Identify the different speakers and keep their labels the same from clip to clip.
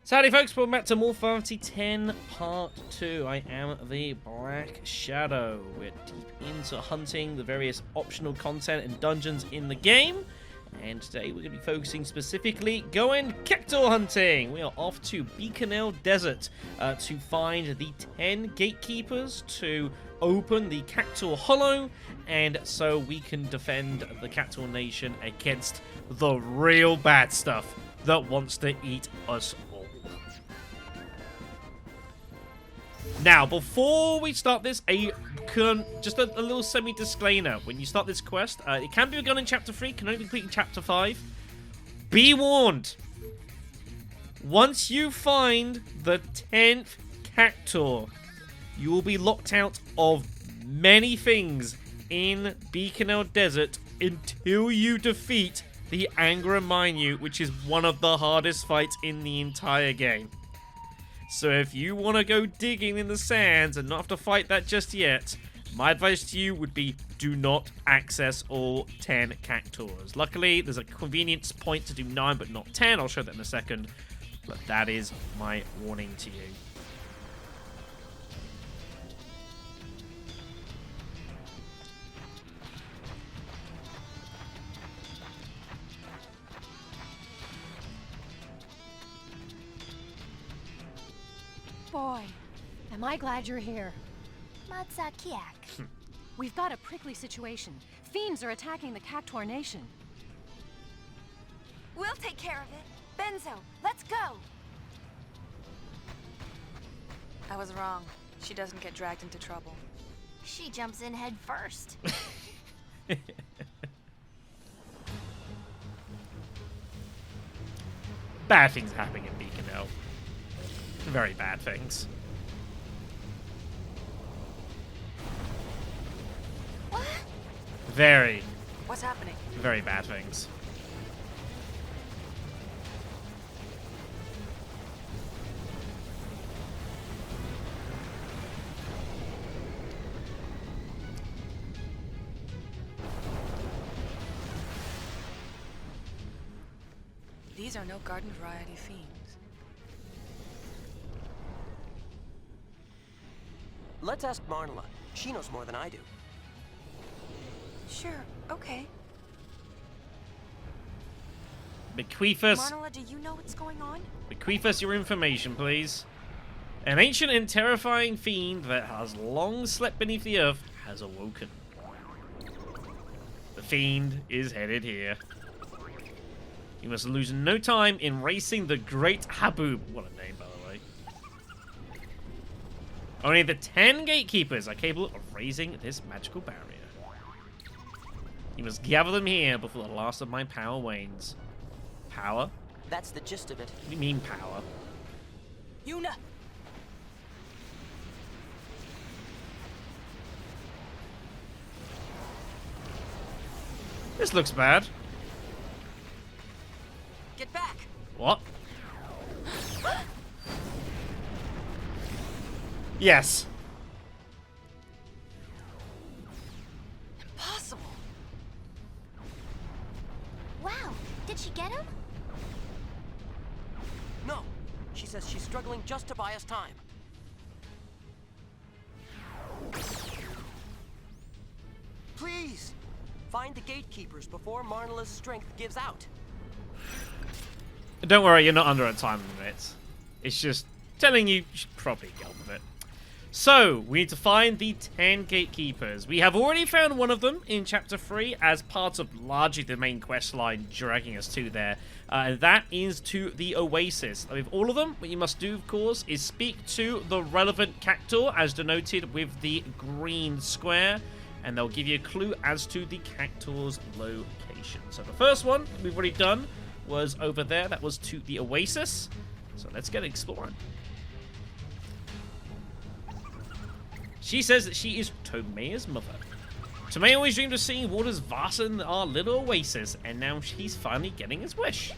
Speaker 1: Howdy folks, welcome back to more Final Fantasy X Part 2. I am the Black Shadow. We're deep into hunting the various optional content and dungeons in the game. And today we're going to be focusing specifically going Cactaur hunting. We are off to Bikanel Desert to find the 10 Gatekeepers to open the Cactaur Hollow, and so we can defend the Cactaur Nation against the real bad stuff that wants to eat us all. Now, before we start this, just a little semi-disclaimer. When you start this quest, it can be begun in Chapter 3, can only be completed in Chapter 5. Be warned! Once you find the 10th Cactaur, you will be locked out of many things in Bikanel Desert until you defeat the Angra Minute, which is one of the hardest fights in the entire game. So if you want to go digging in the sands and not have to fight that just yet, my advice to you would be do not access all 10 Cactaurs. Luckily, there's a convenience point to do 9 but not 10. I'll show that in a second. But that is my warning to you.
Speaker 2: Boy, am I glad you're here.
Speaker 3: Matsakiak.
Speaker 2: We've got a prickly situation. Fiends are attacking the Cactaur Nation.
Speaker 3: We'll take care of it. Benzo, let's go!
Speaker 4: I was wrong. She doesn't get dragged into trouble.
Speaker 3: She jumps in head first.
Speaker 1: Bad things happening in Bikanel. Very bad things.
Speaker 3: What?
Speaker 4: What's happening?
Speaker 1: Very bad things.
Speaker 4: These are no garden variety fiends.
Speaker 5: Let's ask Marnela. She knows more than I do.
Speaker 4: Sure, okay.
Speaker 1: Bequeath us
Speaker 4: Marnela, do you know what's going on?
Speaker 1: your information, please. An ancient and terrifying fiend that has long slept beneath the earth has awoken. The fiend is headed here. You must lose no time in racing the Great Haboob. What a name, by the way. Only the 10 Gatekeepers are capable of raising this magical barrier. You must gather them here before the last of my power wanes. Power?
Speaker 5: That's the gist of it.
Speaker 1: What do you mean, power?
Speaker 5: Yuna!
Speaker 1: This looks bad.
Speaker 5: Get back!
Speaker 1: What? Yes.
Speaker 4: Impossible.
Speaker 3: Wow, did she get him?
Speaker 5: No! She says she's struggling just to buy us time. Please! Find the Gatekeepers before Marnela's strength gives out.
Speaker 1: Don't worry, you're not under a time limit. It's just telling you should probably get on with it. So, we need to find the 10 Gatekeepers. We have already found one of them in Chapter 3 as part of largely the main quest line dragging us to there. That is to the Oasis. With all of them, what you must do, of course, is speak to the relevant Cactaur, as denoted with the green square, and they'll give you a clue as to the Cactaur's location. So the first one we've already done was over there. That was to the Oasis. So let's get exploring. She says that she is Tomea's mother. Tomea always dreamed of seeing waters vaster than our little oasis, and now she's finally getting his wish.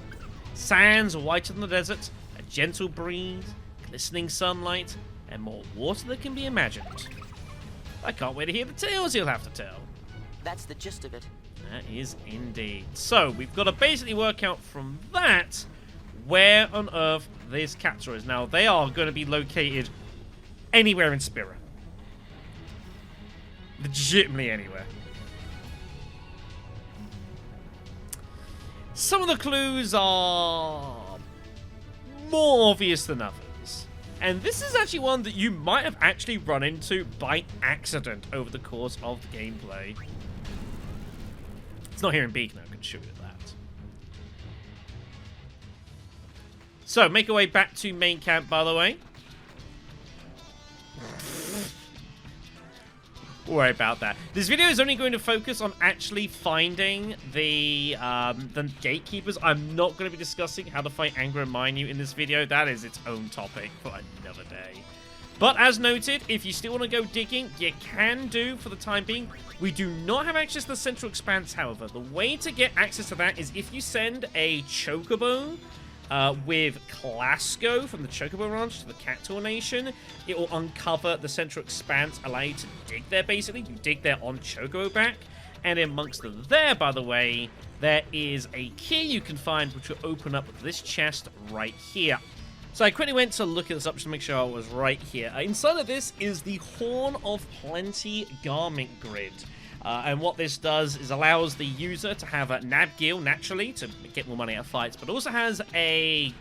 Speaker 1: Sands whiter than the desert, a gentle breeze, glistening sunlight, and more water than can be imagined. I can't wait to hear the tales he'll have to tell.
Speaker 5: That's the gist of it.
Speaker 1: That is indeed. So, we've got to basically work out from that where on earth this Cactaur is. Now, they are going to be located anywhere in Spira. Legitimately anywhere. Some of the clues are more obvious than others. And this is actually one that you might have actually run into by accident over the course of the gameplay. It's not here in Bikanel, I can show you that. So, make our way back to main camp, by the way. Don't worry about that. This video is only going to focus on actually finding the Gatekeepers. I'm not going to be discussing how to fight Anger and Minute in this video. That is its own topic for another day. But as noted, if you still want to go digging, you can do for the time being. We do not have access to the Central Expanse, however. The way to get access to that is if you send a Chocobo with Clasco from the Chocobo Ranch to the Cactaur Nation, it will uncover the Central Expanse, allow you to dig there, basically. You dig there on Chocobo back, and amongst them there, by the way, there is a key you can find, which will open up this chest right here. So I quickly went to look at this up just to make sure I was right here. Inside of this is the Horn of Plenty garment grid. And what this does is allows the user to have a Nabgil, naturally, to get more money out of fights, but also has a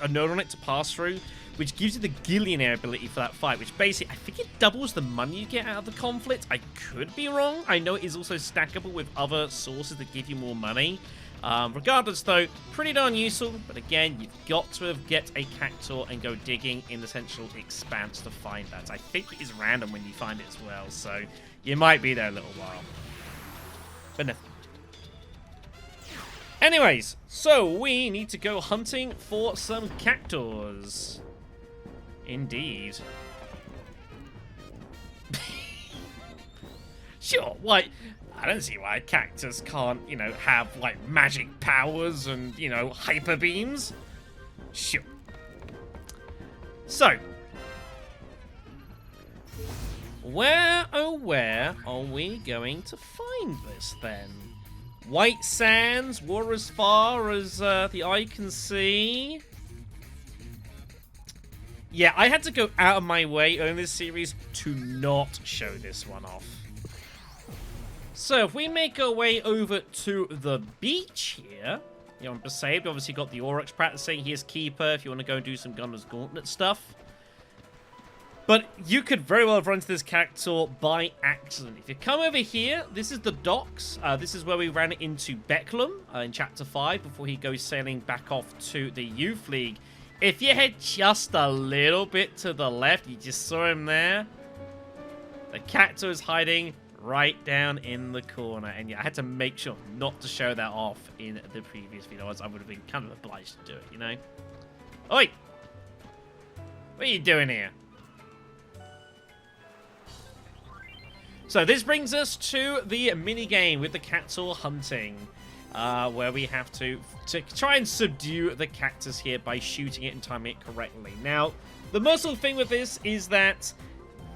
Speaker 1: node on it to pass through, which gives you the Gillionaire ability for that fight, which basically, I think it doubles the money you get out of the conflict. I could be wrong. I know it is also stackable with other sources that give you more money. Regardless, though, pretty darn useful, but again, you've got to get a Cactaur and go digging in the Central Expanse to find that. I think it is random when you find it as well, so you might be there a little while. But no. Anyways, so we need to go hunting for some Cactaurs. Indeed. Sure, why? I don't see why Cactus can't, you know, have, like, magic powers and, you know, hyper beams. Sure. So. Where, oh where, are we going to find this, then? White sands, water as far as the eye can see. Yeah, I had to go out of my way in this series to not show this one off. So, if we make our way over to the beach here, you know, on Besabed, obviously got the Aurochs practicing. Here's Keeper if you want to go and do some Gunner's Gauntlet stuff. But you could very well have run into this Cactaur by accident. If you come over here, this is the docks. This is where we ran into Becklum in Chapter 5 before he goes sailing back off to the Youth League. If you head just a little bit to the left, you just saw him there. The Cactaur is hiding right down in the corner, and yeah, I had to make sure not to show that off in the previous video, as I would have been kind of obliged to do it, you know? Oi! What are you doing here? So this brings us to the mini-game with the Cactaur hunting, where we have to try and subdue the cactus here by shooting it and timing it correctly. Now, the merciful thing with this is that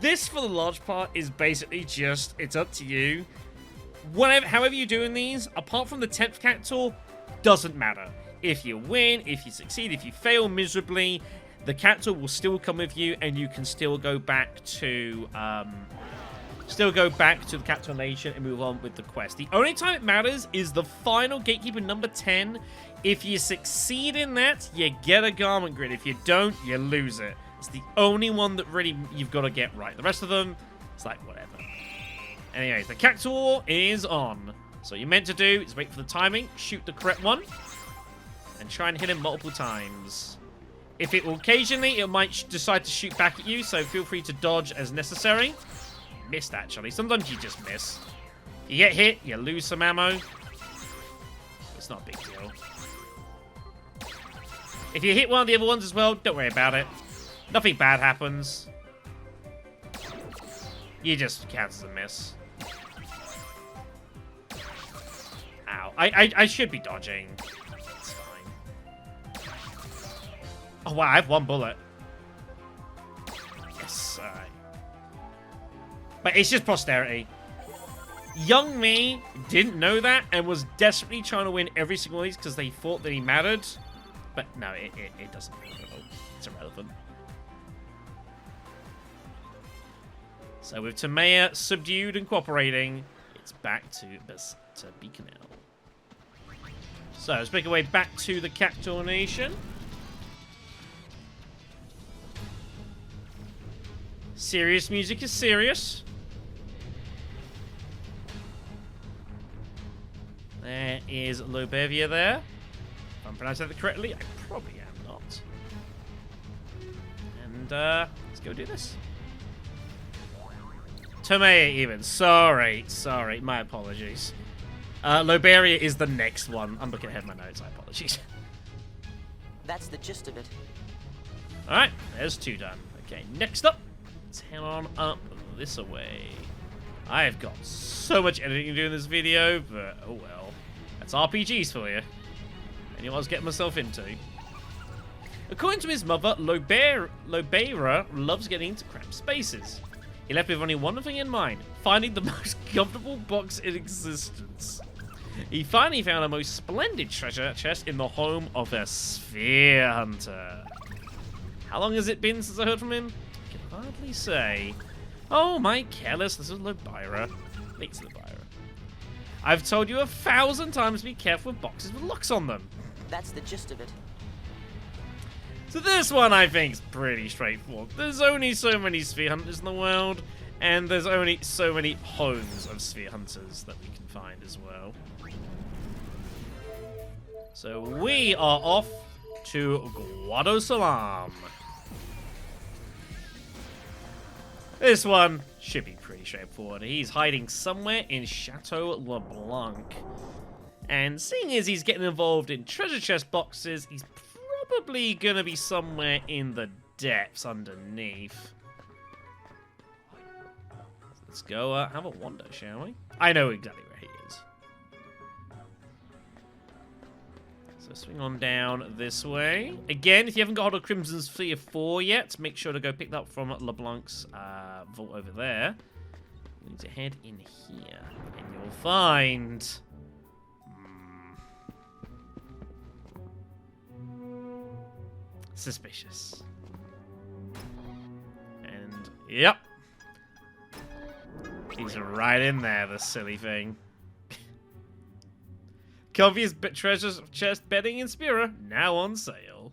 Speaker 1: this, for the large part, is basically just, it's up to you. However you're doing these, apart from the 10th Cactaur, doesn't matter. If you win, if you succeed, if you fail miserably, the Cactaur will still come with you, and you can still go back to the Cactaur Nation and move on with the quest. The only time it matters is the final Gatekeeper number 10. If you succeed in that, you get a garment grid. If you don't, you lose it. It's the only one that really you've got to get right. The rest of them, it's like, whatever. Anyways, the Cactaur is on. So what you're meant to do is wait for the timing, shoot the correct one, and try and hit him multiple times. If it will occasionally, it might decide to shoot back at you, so feel free to dodge as necessary. Missed, actually. Sometimes you just miss. If you get hit, you lose some ammo. It's not a big deal. If you hit one of the other ones as well, don't worry about it. Nothing bad happens. You just count as a miss. Ow. I should be dodging. It's fine. Oh, wow. I have one bullet. Yes. Alright. But it's just posterity. Young me didn't know that and was desperately trying to win every single one of these because they thought that he mattered. But no, it doesn't matter at all. It's irrelevant. So with Tamea subdued and cooperating, it's back to Bikanel. So let's make our way back to the Cactaur Nation. Serious music is serious. There is Lobevia there. If I'm pronouncing that correctly, I probably am not. And let's go do this. Tomei even. Sorry, my apologies. Loberia is the next one. I'm looking ahead of my notes, I apologies.
Speaker 5: That's the gist of it.
Speaker 1: Alright, there's 2 done. Okay, next up, let's head on up this way. I have got so much editing to do in this video, but oh well. That's RPGs for you. I knew what I was getting myself into. According to his mother, Lobeira loves getting into cramped spaces. He left with only one thing in mind, finding the most comfortable box in existence. He finally found a most splendid treasure chest in the home of a sphere hunter. How long has it been since I heard from him? I can hardly say. Oh, my careless, this is Lobeira. It's Lobeira. I've told you 1,000 times to be careful with boxes with locks on them.
Speaker 5: That's the gist of it.
Speaker 1: So this one, I think, is pretty straightforward. There's only so many sphere hunters in the world, and there's only so many homes of sphere hunters that we can find as well. So we are off to Guadosalam. This one should be pretty straightforward. He's hiding somewhere in Chateau LeBlanc. And seeing as he's getting involved in treasure chest boxes, he's probably going to be somewhere in the depths underneath. Let's go have a wander, shall we? I know exactly where he is. So swing on down this way. Again, if you haven't got hold of Crimson's Sphere 4 yet, make sure to go pick that up from LeBlanc's vault over there. We need to head in here, and you'll find... suspicious. And, yep. He's right in there, the silly thing. Comfiest treasure chest bedding in Spira, now on sale.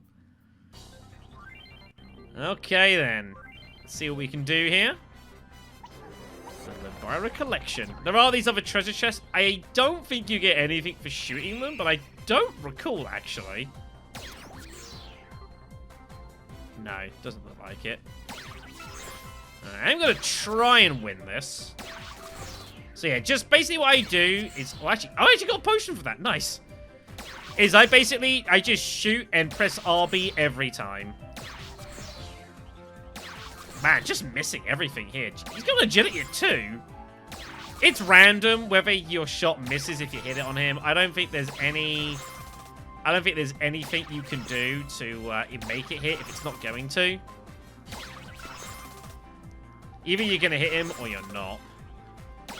Speaker 1: Okay then. Let's see what we can do here. The Lyra collection. There are these other treasure chests. I don't think you get anything for shooting them, but I don't recall actually. No, doesn't look like it. I'm going to try and win this. So yeah, just basically what I do is... Oh, actually, I actually got a potion for that. Nice. Is I just shoot and press RB every time. Man, just missing everything here. He's got agility too. It's random whether your shot misses if you hit it on him. I don't think there's anything you can do to make it hit if it's not going to. Either you're going to hit him or you're not.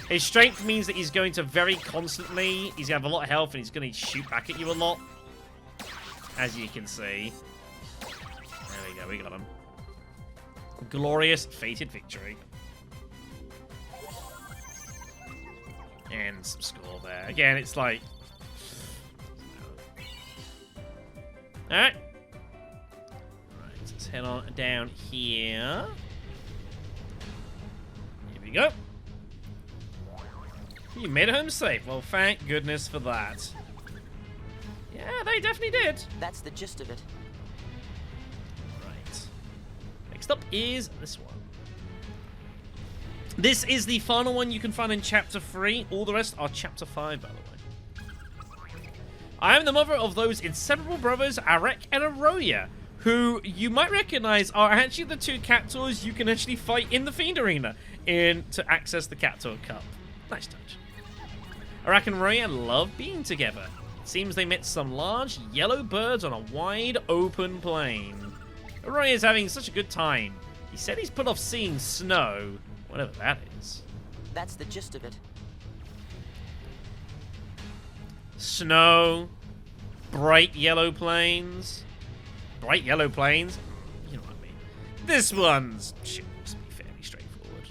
Speaker 1: His strength means that he's going to very constantly... He's going to have a lot of health and he's going to shoot back at you a lot. As you can see. There we go, we got him. Glorious fated victory. And some score there. Again, it's like... Alright. Right, let's head on down here. Here we go. You made it home safe. Well, thank goodness for that. Yeah, they definitely did.
Speaker 5: That's the gist of it.
Speaker 1: Right. Next up is this one. This is the final one you can find in Chapter 3. All the rest are Chapter 5, by the way. I am the mother of those inseparable brothers, Arek and Aroya, who you might recognize are actually the 2 Cactaurs you can actually fight in the Fiend Arena to access the Cactaur Cup. Nice touch. Arek and Aroya love being together. It seems they met some large yellow birds on a wide open plain. Aroya is having such a good time. He said he's put off seeing snow, whatever that is.
Speaker 5: That's the gist of it.
Speaker 1: Snow, bright yellow plains. bright yellow plains. You know what I mean. This one's should be fairly straightforward.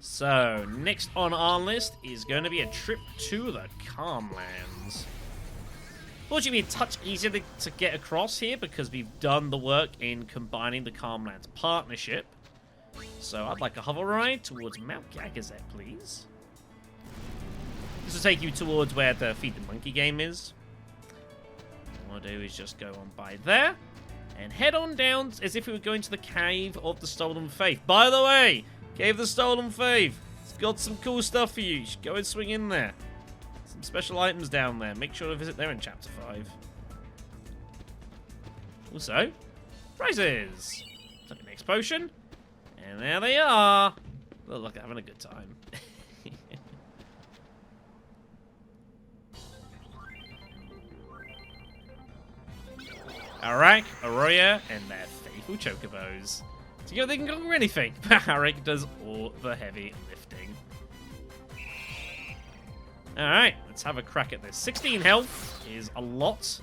Speaker 1: So, next on our list is going to be a trip to the Calmlands. Fortunately, a touch easier to get across here because we've done the work in combining the Calmlands partnership. So I'd like a hover ride towards Mount Gagazet, please. This will take you towards where the Feed the Monkey game is. All I'll do is just go on by there and head on down as if we were going to the Cave of the Stolen Faith. By the way, Cave of the Stolen Faith, it's got some cool stuff for you. You should go and swing in there. Some special items down there. Make sure to visit there in Chapter 5. Also, prizes. Take the next potion. And there they are. Oh, look, having a good time. Arak, Arroya, and their faithful chocobos. Together they can conquer anything, but Arak does all the heavy lifting. Alright, let's have a crack at this. 16 health is a lot.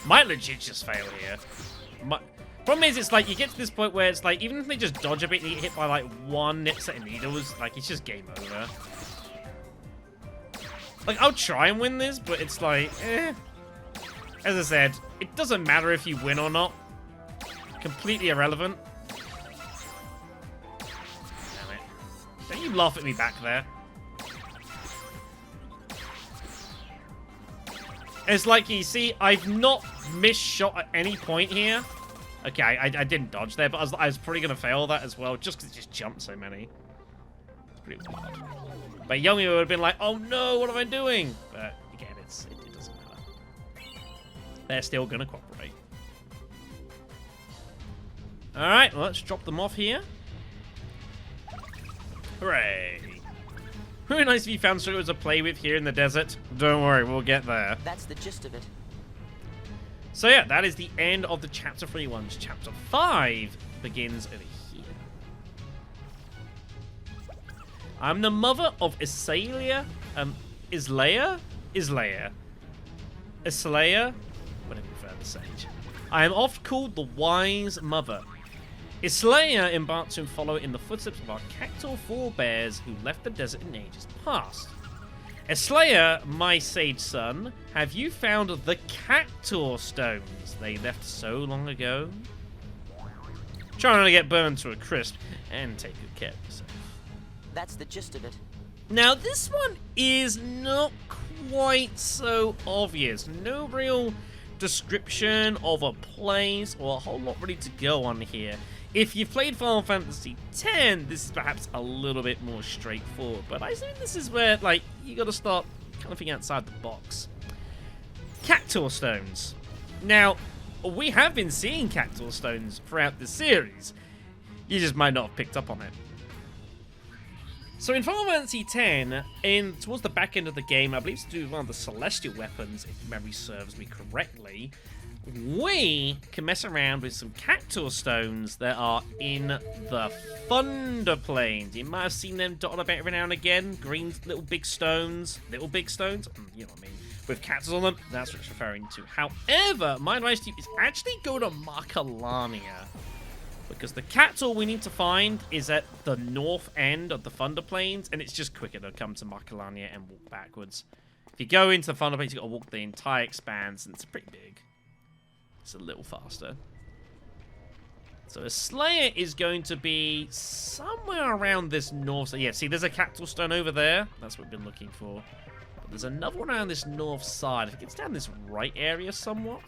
Speaker 1: Might legit just fail here. Problem is, it's like, you get to this point where it's like, even if they just dodge a bit and you get hit by like one set of needles, like, it's just game over. Like, I'll try and win this, but it's like, eh. As I said, it doesn't matter if you win or not. Completely irrelevant. Damn it. Don't you laugh at me back there. It's like, you see, I've not missed shot at any point here. Okay, I didn't dodge there, but I was probably going to fail that as well, just because it just jumped so many. It's pretty wild. But Yomi would have been like, oh no, what am I doing? But again, it doesn't matter. They're still going to cooperate. Alright, let's drop them off here. Hooray. Very nice if you found Sugar to play with here in the desert. Don't worry, we'll get there.
Speaker 5: That's the gist of it.
Speaker 1: So yeah, that is the end of the Chapter 3 ones. Chapter 5 begins over here. I'm the mother of Islaya, Islaya, whatever you prefer to say. I am oft called the Wise Mother. Islaya embarked to follow in the footsteps of our Cactaur forebears who left the desert in ages past. Islaya, my sage son, have you found the Cactaur stones they left so long ago? Try not to get burned to a crisp and take good care of yourself.
Speaker 5: That's the gist of it.
Speaker 1: Now, this one is not quite so obvious. No real description of a place or a whole lot really to go on here. If you've played Final Fantasy X, this is perhaps a little bit more straightforward. But I think this is where, like, you got to start kind of thinking outside the box. Cactaur stones. Now, we have been seeing Cactaur stones throughout the series. You just might not have picked up on it. So in Final Fantasy X, towards the back end of the game, I believe it's to do with one of the celestial weapons, if memory serves me correctly, we can mess around with some Cactaur stones that are in the Thunder Plains. You might have seen them dotted about every now and again. Green little big stones. You know what I mean. With cactus on them, that's what it's referring to. However, my advice to you is actually go to Marnela. Because the Cactaur we need to find is at the north end of the Thunder Plains, and it's just quicker to come to Marnela and walk backwards. If you go into the Thunder Plains, you've got to walk the entire expanse, and it's pretty big. It's a little faster. So a Slayer is going to be somewhere around this north. So yeah, see, there's a Cactaur stone over there. That's what we've been looking for. But there's another one around this north side. If it gets down this right area somewhat.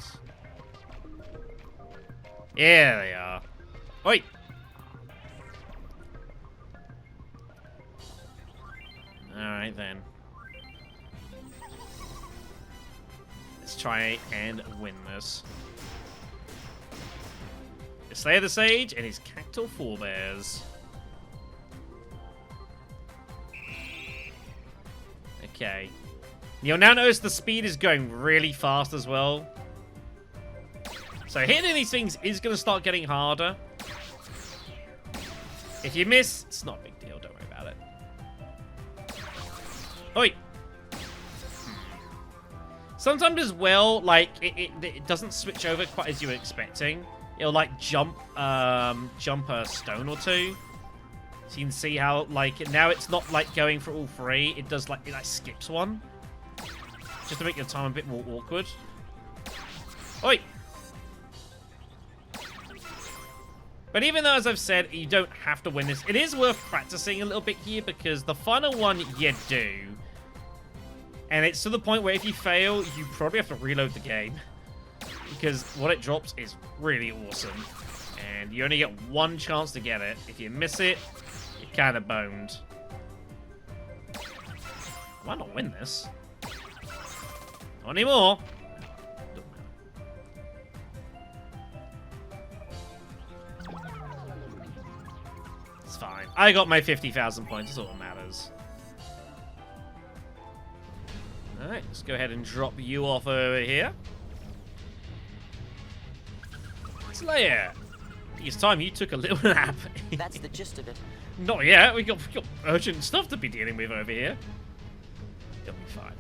Speaker 1: Yeah, they are. Oi! Alright then. Let's try and win this. Slayer the Sage and his Cactaur forebears. Okay. You'll now notice the speed is going really fast as well. So hitting these things is going to start getting harder. If you miss, it's not a big deal. Don't worry about it. Oi! Sometimes as well, like, it doesn't switch over quite as you were expecting. It'll, like, jump a stone or two. So you can see how, like, now it's not, like, going for all three. It does, like, it like, skips one. Just to make your time a bit more awkward. Oi! But even though, as I've said, you don't have to win this, it is worth practicing a little bit here because the final one you do. And it's to the point where if you fail, you probably have to reload the game. Because what it drops is really awesome. And you only get one chance to get it. If you miss it, you're kind of boned. I might not win this. Not anymore. It's fine. I got my 50,000 points. That's all that matters. Alright, let's go ahead and drop you off over here. Slayer! I think it's time you took a little nap.
Speaker 5: That's the gist of it.
Speaker 1: Not yet. We got urgent stuff to be dealing with over here. It'll be fine.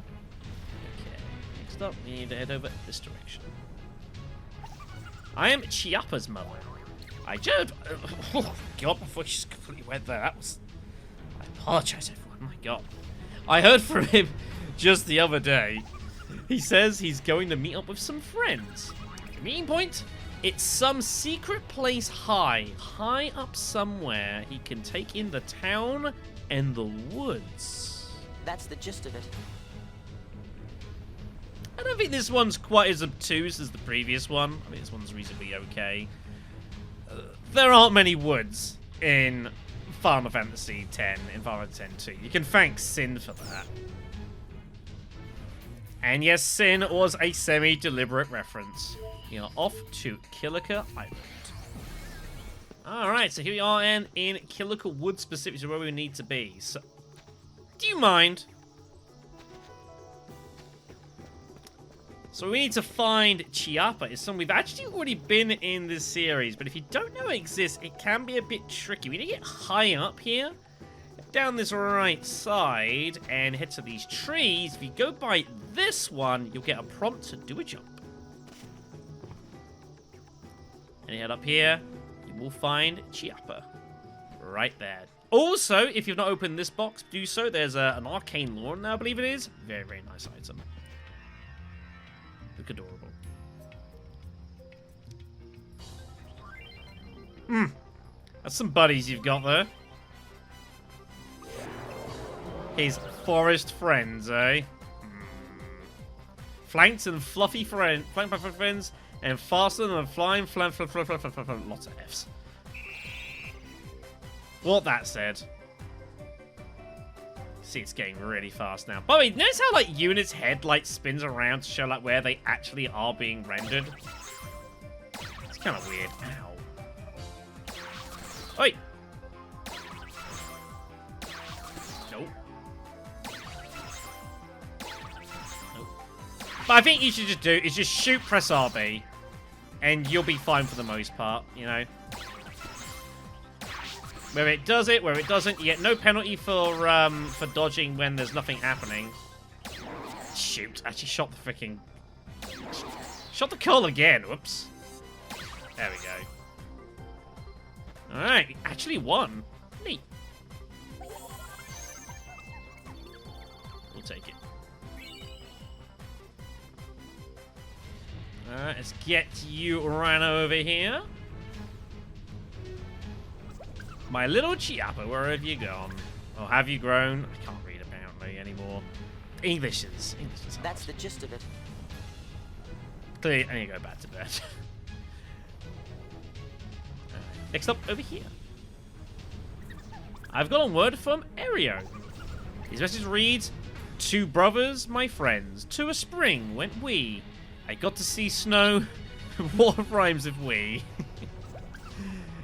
Speaker 1: Okay. Next up, we need to head over this direction. I am Chiappa's mother. I just... Oh, God, my voice is completely wet there. That was... I apologize, everyone. My God. I heard from him just the other day. He says he's going to meet up with some friends. The meeting point? It's some secret place high up somewhere. He can take in the town and the woods.
Speaker 5: That's the gist of it.
Speaker 1: I don't think this one's quite as obtuse as the previous one. I mean, this one's reasonably okay. There aren't many woods in Final Fantasy X, in Final Fantasy X-2. You can thank Sin for that. And yes, Sin was a semi-deliberate reference. You know, off to Kilika Island. Alright, so here we are in Kilika Wood specifically where we need to be. So, do you mind? So we need to find Chiappa. It's someone we've actually already been in this series, but if you don't know it exists, it can be a bit tricky. We need to get high up here, down this right side, and head to these trees. If you go by this one, you'll get a prompt to do a jump. And head up here, you will find Chiappa. Right there. Also, if you've not opened this box, do so. There's an arcane lore in there, I believe it is. Very, very nice item. Look adorable. That's some buddies you've got there. His forest friends, eh? Flanked and fluffy friends. Flanked by fluffy friends. And faster than a flying lots of Fs. What that said. See, it's getting really fast now. By the way, notice how, like, units' head, like, spins around to show, like, where they actually are being rendered? It's kind of weird. Ow. Oi! Nope. Nope. But I think you should just do is just shoot, press RB. And you'll be fine for the most part, you know. Where it does it, where it doesn't, you get no penalty for dodging when there's nothing happening. Shoot, actually shot the freaking... Shot the coal again, whoops. There we go. Alright, actually won. Neat. We'll take it. Alright, let's get you right over here. My little Chiappa, where have you gone? Or have you grown? I can't read apparently anymore. English is hard.
Speaker 5: That's the gist of it.
Speaker 1: Clearly, I need to go back to bed. Next up, over here. I've got a word from Ario. His message reads, "Two brothers, my friends, to a spring went we. I got to see snow. What rhymes with we?"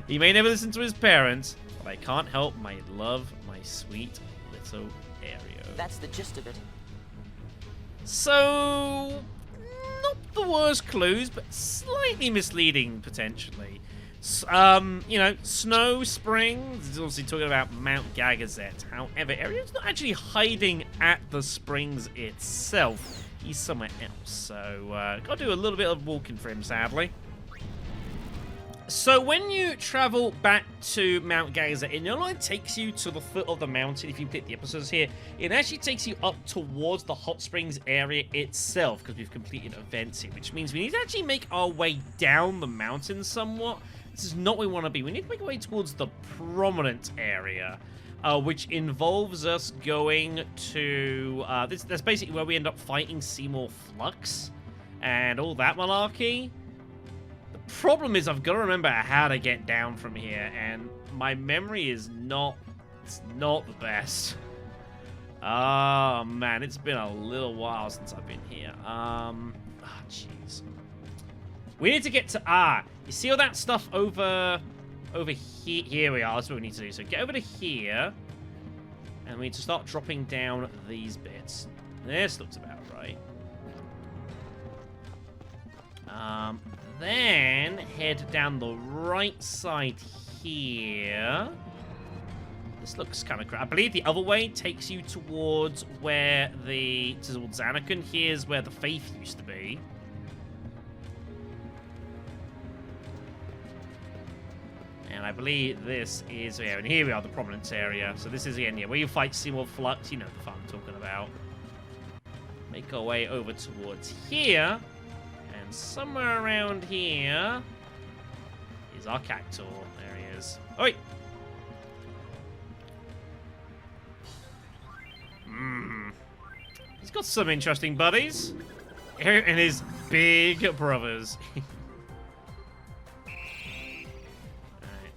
Speaker 1: He may never listen to his parents, but I can't help my love my sweet little Ario.
Speaker 5: That's the gist of it.
Speaker 1: So, not the worst clues, but slightly misleading potentially. You know, snow, spring, this is obviously talking about Mount Gagazet. However, Ario's not actually hiding at the springs itself. he's somewhere else. So, gotta do a little bit of walking for him, sadly. So when you travel back to Mount Gazer, it not only takes you to the foot of the mountain, if you click the episodes here, it actually takes you up towards the hot springs area itself, because we've completed events here, which means we need to actually make our way down the mountain somewhat. This is not where we want to be. We need to make our way towards the prominent area, which involves us going to... that's basically where we end up fighting Seymour Flux and all that malarkey. Problem is, I've got to remember how to get down from here, and my memory is not the best. Oh man, it's been a little while since I've been here. Jeez. We need to get to you see all that stuff over here? Here we are. That's what we need to do. So get over to here, and we need to start dropping down these bits. This looks about right. Then head down the right side here. This looks kind of crap. I believe the other way takes you towards where towards Zanarkand. Here's where the Faith used to be. And I believe this is, yeah, and here we are, the Prominence area. So this is, again, yeah, where you fight Seymour Flux. You know the fun I'm talking about. Make our way over towards here. And somewhere around here is our Cactaur. There he is. Oi! He's got some interesting buddies. Here and his big brothers. Alright.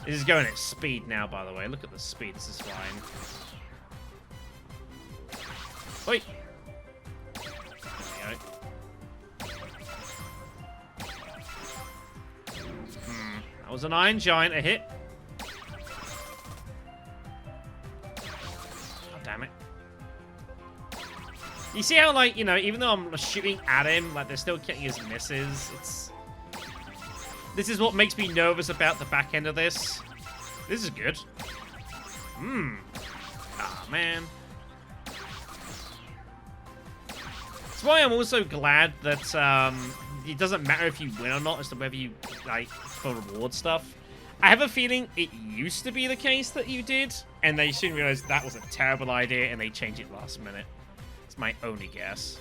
Speaker 1: This is going at speed now, by the way. Look at the speed. This is fine. Oi! That was an Iron Giant, a hit. Oh, damn it. You see how, like, you know, even though I'm shooting at him, like, they're still getting his misses? This is what makes me nervous about the back end of this. This is good. Ah, man. That's why I'm also glad that, it doesn't matter if you win or not as to whether you, like, for reward stuff. I have a feeling it used to be the case that you did, and they soon realized that was a terrible idea, and they changed it last minute. It's my only guess.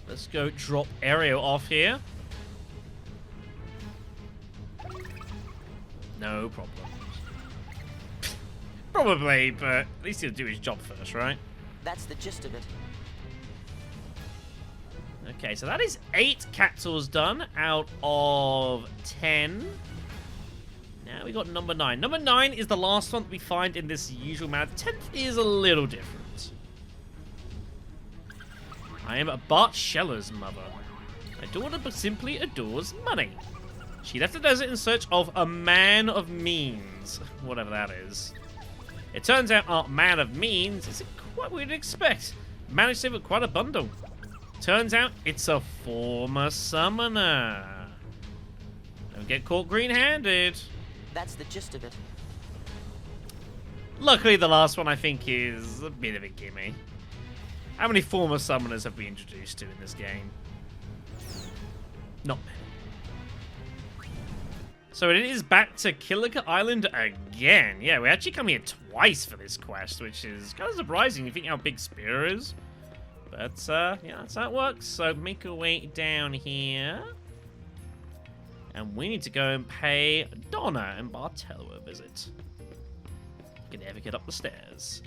Speaker 1: Let's go drop Aereo off here. No problem. Probably, but at least he'll do his job first, right?
Speaker 5: That's the gist of it.
Speaker 1: Okay, so that is 8 Cactaurs done out of 10. Now we got number 9. Number 9 is the last one that we find in this usual manner. 10th is a little different. I am Bart Scheller's mother. My daughter simply adores money. She left the desert in search of a man of means, whatever that is. It turns out our man of means isn't quite what we'd expect. Managed to save up quite a bundle. Turns out it's a former summoner. Don't get caught green-handed.
Speaker 5: That's the gist of it.
Speaker 1: Luckily, the last one I think is a bit of a gimme. How many former summoners have we introduced to in this game? Not many. So it is back to Kilika Island again. Yeah, we actually come here twice for this quest, which is kind of surprising. You think how big Spira is. But, yeah, that's how it works. So make our way down here. And we need to go and pay Donna and Bartello a visit. Can never get up the stairs.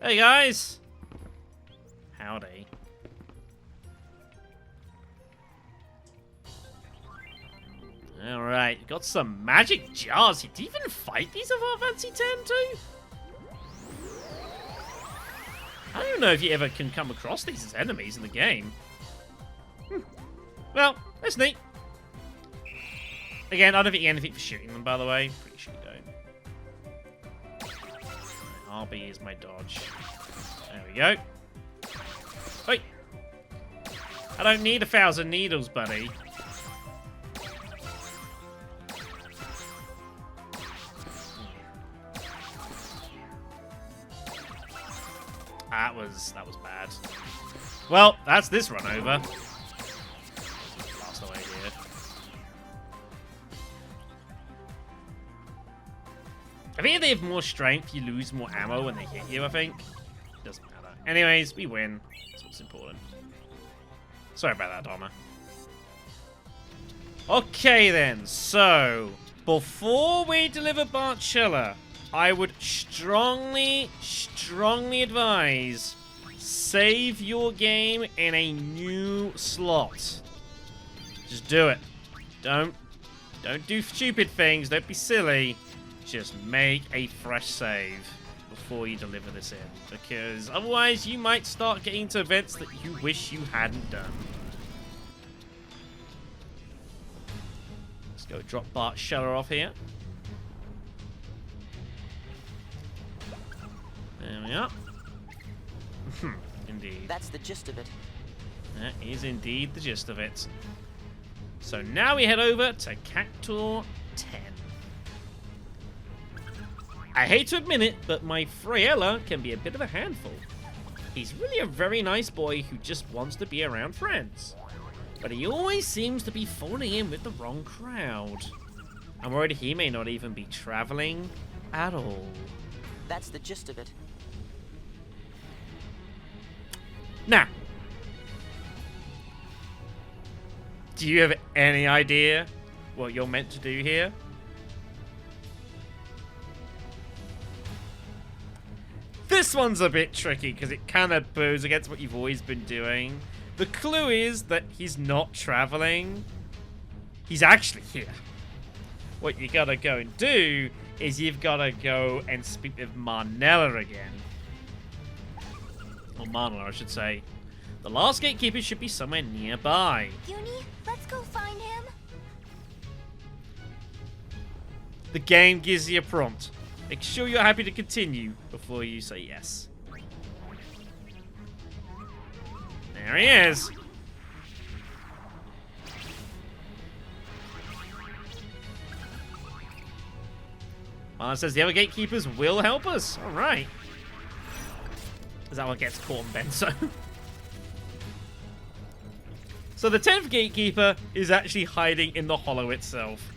Speaker 1: Hey, guys. Howdy. Alright, got some magic jars. Did you even fight these of our fancy turn too? I don't know if you ever can come across these as enemies in the game. Well, that's neat. Again, I don't think you get anything for shooting them, by the way. Pretty sure you don't. RB is my dodge. There we go. Wait. I don't need 1,000 needles, buddy. That was bad. Well, that's this run over. Blast away here. I think if they have more strength, you lose more ammo when they hit you, I think. Doesn't matter. Anyways, we win. That's what's important. Sorry about that, Donna. Okay, then. So, before we deliver Marnela, I would strongly advise save your game in a new slot. Just do it. Don't do stupid things. Don't be silly. Just make a fresh save before you deliver this in, because otherwise you might start getting to events that you wish you hadn't done. Let's go drop Marnela off here. There we are. Indeed.
Speaker 5: That's the gist of it.
Speaker 1: That is indeed the gist of it. So now we head over to Cactaur 10. I hate to admit it, but my Marnela can be a bit of a handful. He's really a very nice boy who just wants to be around friends. But he always seems to be falling in with the wrong crowd. I'm worried he may not even be traveling at all.
Speaker 5: That's the gist of it.
Speaker 1: Now, do you have any idea what you're meant to do here? This one's a bit tricky because it kind of goes against what you've always been doing. The clue is that he's not traveling. He's actually here. What you gotta go and do is you've gotta go and speak with Marnela again. Or Marnela, I should say. The last gatekeeper should be somewhere nearby.
Speaker 3: Uni, let's go find him.
Speaker 1: The game gives you a prompt. Make sure you're happy to continue before you say yes. There he is. Marnela says the other gatekeepers will help us. All right. Is that what gets caught on Benzo? So the 10th gatekeeper is actually hiding in the hollow itself.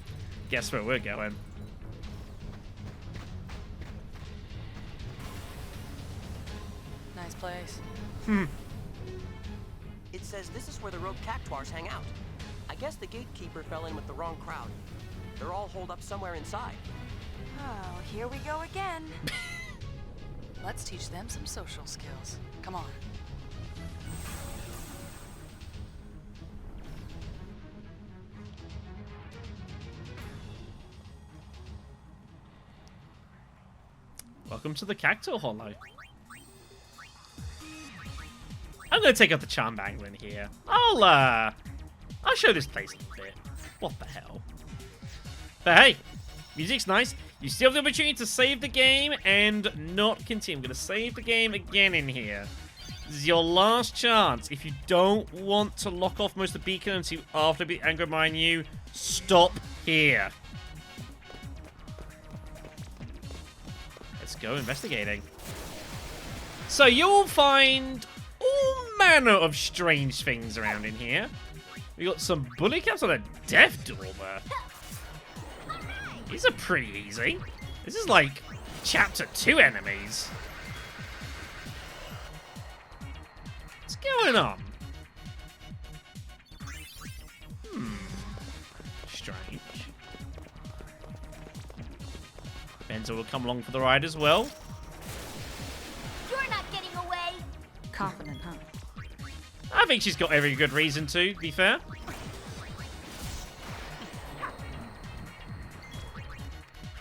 Speaker 1: Guess where we're going.
Speaker 4: Nice place.
Speaker 5: It says this is where the rogue Cactaurs hang out. I guess the gatekeeper fell in with the wrong crowd. They're all holed up somewhere inside.
Speaker 4: Oh, here we go again. Let's teach them some social skills. Come on.
Speaker 1: Welcome to the Cactaur Hollow. I'm gonna take out the charm bangle in here. I'll show this place a bit. What the hell? But hey, music's nice. You still have the opportunity to save the game and not continue. I'm gonna save the game again in here. This is your last chance. If you don't want to lock off most of the beacon until after the Anger Mine you, stop here. Let's go investigating. So you'll find all manner of strange things around in here. We got some bully caps on a death dormer. These are pretty easy. This is like chapter 2 enemies. What's going on? Strange. Benzo will come along for the ride as well.
Speaker 3: You're not getting away.
Speaker 4: Confident, huh?
Speaker 1: I think she's got every good reason to be fair.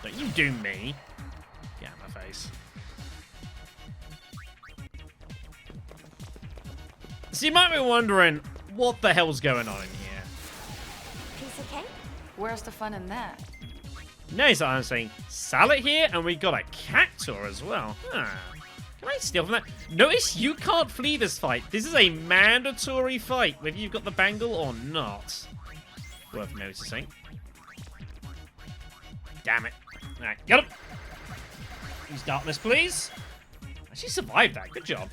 Speaker 1: Don't you do me. Get out of my face. So you might be wondering, what the hell's going on in here?
Speaker 3: Piece of cake?
Speaker 4: Where's the fun in that?
Speaker 1: Nice, I'm saying salad here, and we got a Cactaur as well. Huh. Can I steal from that? Notice you can't flee this fight. This is a mandatory fight, whether you've got the bangle or not. Worth noticing. Damn it. Alright, got him. Use darkness, please. She survived that. Good job.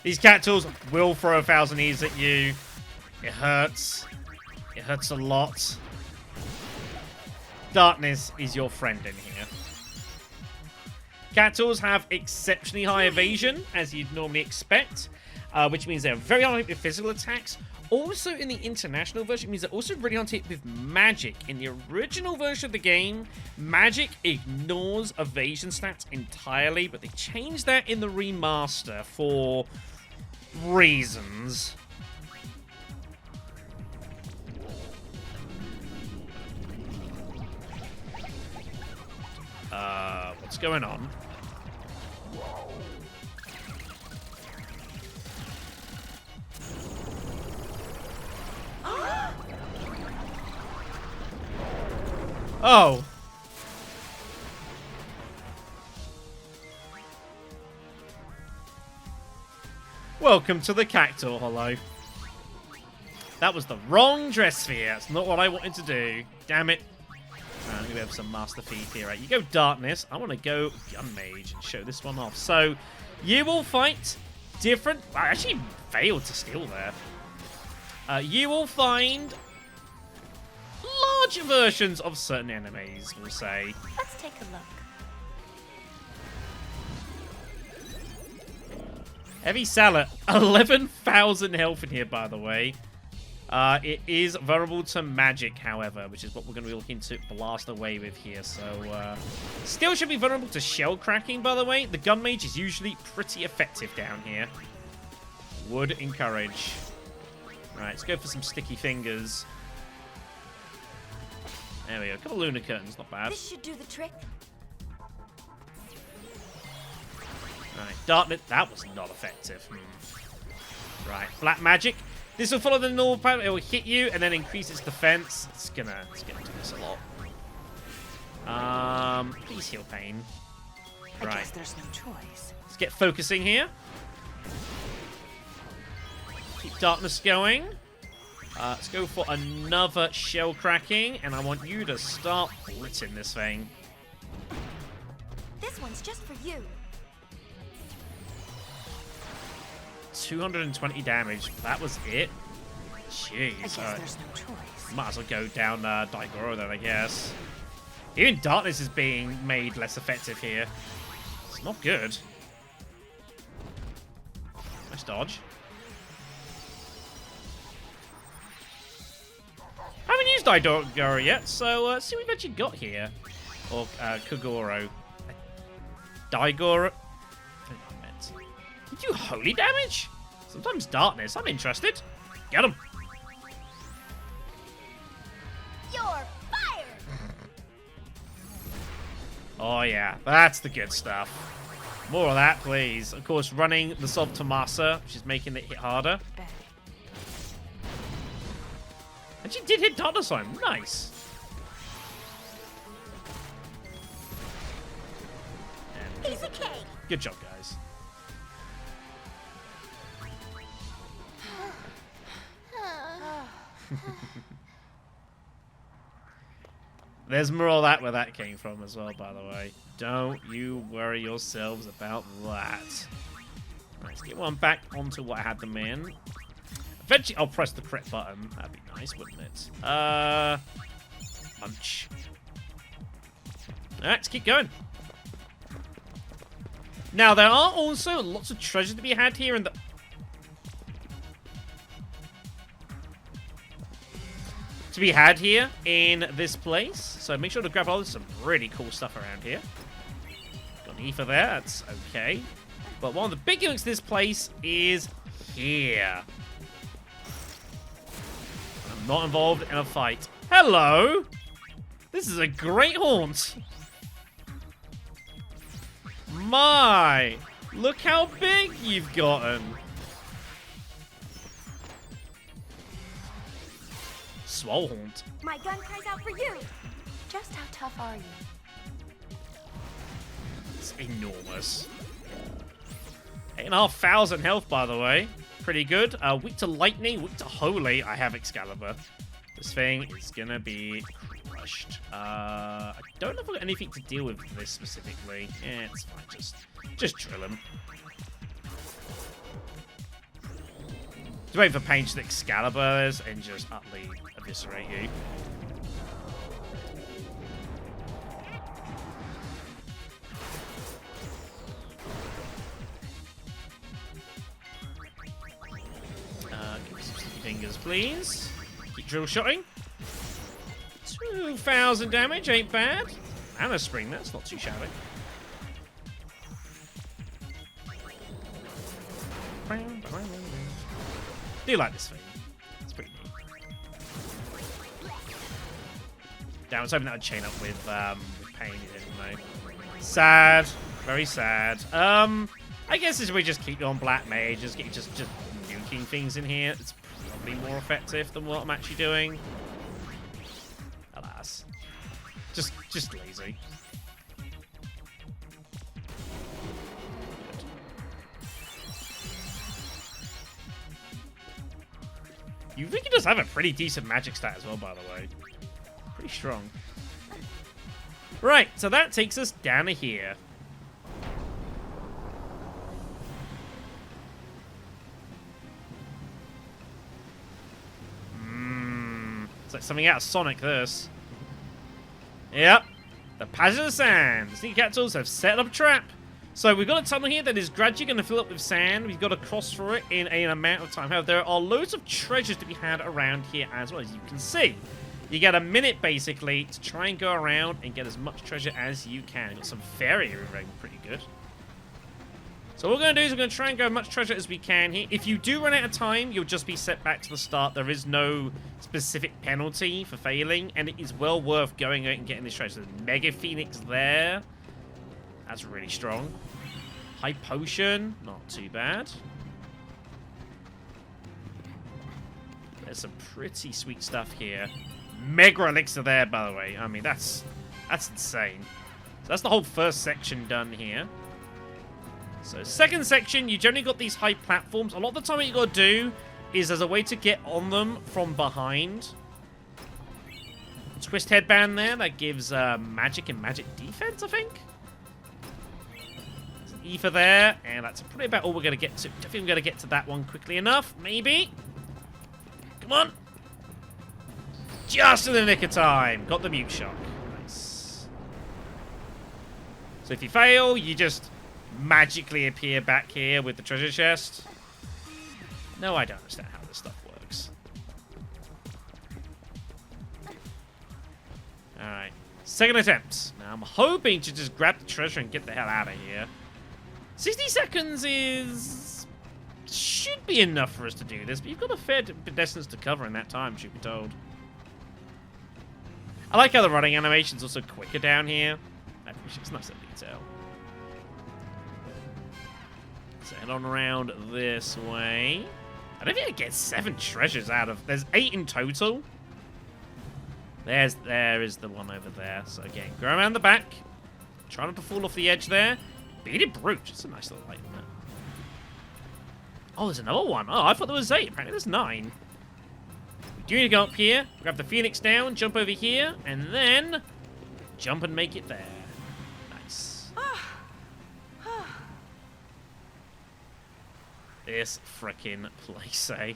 Speaker 1: These Cactaurs will throw 1,000 E's at you. It hurts. It hurts a lot. Darkness is your friend in here. Cactaurs have exceptionally high evasion, as you'd normally expect, which means they're very hard to hit with physical attacks. Also, in the international version, it means they're also really hard to hit with magic. In the original version of the game, magic ignores evasion stats entirely, but they changed that in the remaster for reasons. What's going on? Oh. Welcome to the Cactaur Hollow. That was the wrong dress sphere. That's not what I wanted to do. Damn it. I'm going to have some Master Thief here. Right, you go Darkness. I want to go Gun Mage and show this one off. So, you will fight different... I actually failed to steal there. You will find larger versions of certain enemies, we'll say.
Speaker 3: Let's take a look.
Speaker 1: Heavy Salad. 11,000 health in here, by the way. It is vulnerable to magic, however, which is what we're going to be looking to blast away with here. So, still should be vulnerable to shell cracking, by the way. The Gun Mage is usually pretty effective down here. Would encourage. Right, let's go for some sticky fingers. There we go. A couple of Lunar Curtains, not bad.
Speaker 3: This should do the trick.
Speaker 1: Right, Darkness. That was not effective. Right, Black Magic. This will follow the normal pattern. It will hit you and then increase its defense. It's gonna do this a lot. Please heal pain.
Speaker 4: I
Speaker 1: Right.
Speaker 4: guess there's no choice.
Speaker 1: Let's get focusing here. Keep Darkness going. Let's go for another shell cracking, and I want you to start blitzing this thing.
Speaker 3: This one's just for you.
Speaker 1: 220 damage. That was it. Jeez.
Speaker 4: I guess there's no choice.
Speaker 1: Might as well go down Daigoro then, I guess. Even Darkness is being made less effective here. It's not good. Nice dodge. I haven't used Daigoro yet, so let's see what we've actually got here. Or Kogoro. Daigoro. You do holy damage? Sometimes Darkness. I'm interested. Get him.
Speaker 3: You're fired.
Speaker 1: Oh, yeah. That's the good stuff. More of that, please. Of course, running the Sob Tomasa, which is making it hit harder. And she did hit Darkness on him. Nice.
Speaker 3: Piece of cake.
Speaker 1: Good job, guys. There's more of that where that came from as well, by the way. Don't you worry yourselves about that. Let's get one back onto what I had them in. Eventually, I'll press the crit button. That'd be nice, wouldn't it? Munch. Alright, let's keep going. Now, there are also lots of treasure to be had here in the... in this place. So make sure to grab all this. Some really cool stuff around here. Got an ether there. That's okay. But one of the big gimmicks of this place is here. I'm not involved in a fight. Hello! This is a great haunt. My! Look how big you've gotten. Swole haunt.
Speaker 3: My gun cries out for you.
Speaker 4: Just how tough are you?
Speaker 1: It's enormous. 8,500 health, by the way. Pretty good. Weak to lightning, weak to holy. I have Excalibur. This thing is gonna be crushed. I don't know if I've got anything to deal with this specifically. Yeah, it's fine. Just Just drill him. Just wait for Pain to Excaliburs and just utterly eviscerate you. Give me some sticky fingers, please. Keep drill shotting. 2,000 damage, ain't bad. And a spring, that's not too shabby. Do you like this thing? It's pretty neat. Damn, I was hoping that would chain up with Pain, it didn't, though. Sad. Very sad. I guess if we just keep on Black Mage, just nuking things in here, it's probably more effective than what I'm actually doing. Alas. Just lazy. You think he does have a pretty decent magic stat as well, by the way. Pretty strong. Right, so that takes us down to here. It's like something out of Sonic, this. Yep. The Passage of the Sand. The Sneaky Cactaurs have set up a trap. So we've got a tunnel here that is gradually going to fill up with sand. We've got to cross through it in an amount of time. However, there are loads of treasures to be had around here as well, as you can see. You get a minute, basically, to try and go around and get as much treasure as you can. You've got some fairy ring, pretty good. So what we're going to do is we're going to try and go as much treasure as we can here. If you do run out of time, you'll just be set back to the start. There is no specific penalty for failing, and it is well worth going out and getting this treasure. There's Mega Phoenix there. That's really strong. High Potion, not too bad. There's some pretty sweet stuff here. Mega Elixir there, by the way. I mean, that's insane. So that's the whole first section done here. So second section, you generally got these high platforms. A lot of the time what you got to do is there's a way to get on them from behind. Twist headband there, that gives magic and magic defense, I think. There's an ether there, and that's probably about all we're going to get to. Definitely we're going to get to that one quickly enough, maybe. Come on. Just in the nick of time. Got the mute shock. Nice. So if you fail, you just magically appear back here with the treasure chest. No, I don't understand how this stuff works. Alright. Second attempt. Now, I'm hoping to just grab the treasure and get the hell out of here. 60 seconds should be enough for us to do this, but you've got a fair distance to cover in that time, should be told. I like how the running animation's also quicker down here. I appreciate it's nice little detail. So head on around this way. I don't think I get 7 treasures out of... There's 8 in total. There is the one over there. So again, go around the back. Try not to fall off the edge there. Bearded Brute. It's a nice little light in there. Oh, there's another one. Oh, I thought there was 8. Apparently there's 9. We do need to go up here. Grab the Phoenix down. Jump over here. And then jump and make it there. Nice. This frickin' place, eh?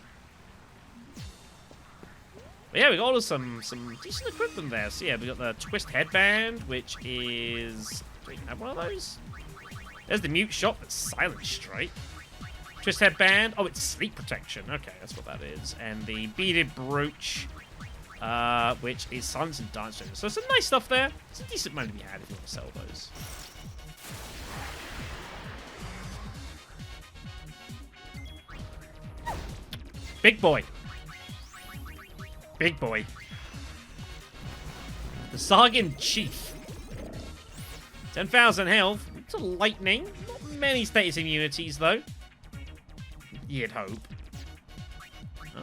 Speaker 1: But yeah, we got some decent equipment there. So yeah, we got the Twist Headband, which is... Do we have one of those? There's the Mute Shot, that's Silent Strike. Twist Headband. Oh, it's Sleep Protection. Okay, that's what that is. And the Beaded Brooch, which is Silence and Dance. So some nice stuff there. It's a decent money to be had if you want to sell those. Big boy. Big boy. The Sargon Chief. 10,000 health. It's a lightning. Not many status immunities, though. You'd hope.